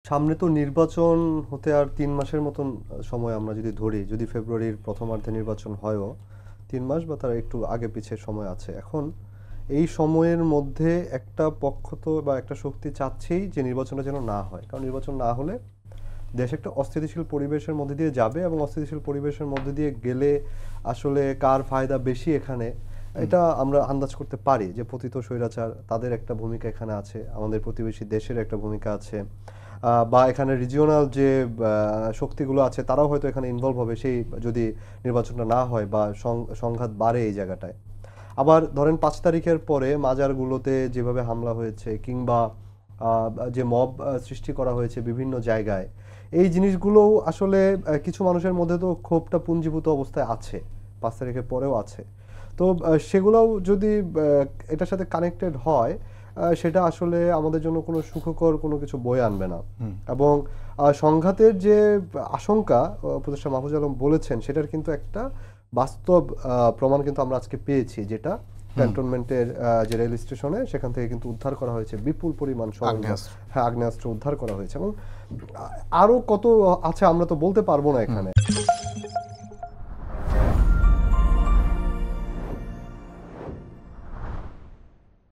সামনে তো নির্বাচন হতে আর ৩ মাসের মতন সময় আমরা যদি ধরি, যদি ফেব্রুয়ারির প্রথমার্ধে নির্বাচন হয়ও ৩ মাস বা তার একটু আগে পিছে সময় আছে। এখন এই সময়ের মধ্যে একটা পক্ষ তো বা একটা শক্তি চাচ্ছেই যে নির্বাচনটা যেন না হয়, কারণ নির্বাচন না হলে দেশ একটা অস্থিতিশীল পরিবেশের মধ্যে দিয়ে যাবে এবং অস্থিতিশীল পরিবেশের মধ্যে দিয়ে গেলে আসলে কার ফায়দা বেশি এখানে এটা আমরা আন্দাজ করতে পারি যে পতিত স্বৈরাচার তাদের একটা ভূমিকা এখানে আছে, আমাদের প্রতিবেশী দেশের একটা ভূমিকা আছে, বা এখানে রিজিওনাল যে শক্তিগুলো আছে তারাও হয়তো এখানে ইনভলভ হবে সেই যদি নির্বাচনটা না হয় বা সংঘাত বাড়ে এই জায়গাটায়। আবার ধরেন ৫ তারিখের পরে মাজারগুলোতে যেভাবে হামলা হয়েছে কিংবা যে মব সৃষ্টি করা হয়েছে বিভিন্ন জায়গায়, এই জিনিসগুলোও আসলে কিছু মানুষের মধ্যে তো ক্ষোভটা পুঞ্জীভূত অবস্থায় আছে, ৫ তারিখের পরেও আছে। তো সেগুলোও যদি এটার সাথে কানেক্টেড হয়, সেটা আসলে আমাদের জন্য কোনো সুখকর কোনো কিছু বয়ে আনবে না। এবং সংঘাতের যে আশঙ্কা উপদেষ্টা মাহফুজ আলম বলেছেন সেটার কিন্তু একটা বাস্তব প্রমাণ কিন্তু আমরা আজকে পেয়েছি, যেটা ক্যান্টনমেন্টের যে রেল স্টেশনে সেখান থেকে কিন্তু উদ্ধার করা হয়েছে বিপুল পরিমাণ হ্যাঁ, আগ্নেয়াস্ত্র উদ্ধার করা হয়েছে। এবং আরো কত আছে আমরা তো বলতে পারবো না এখানে।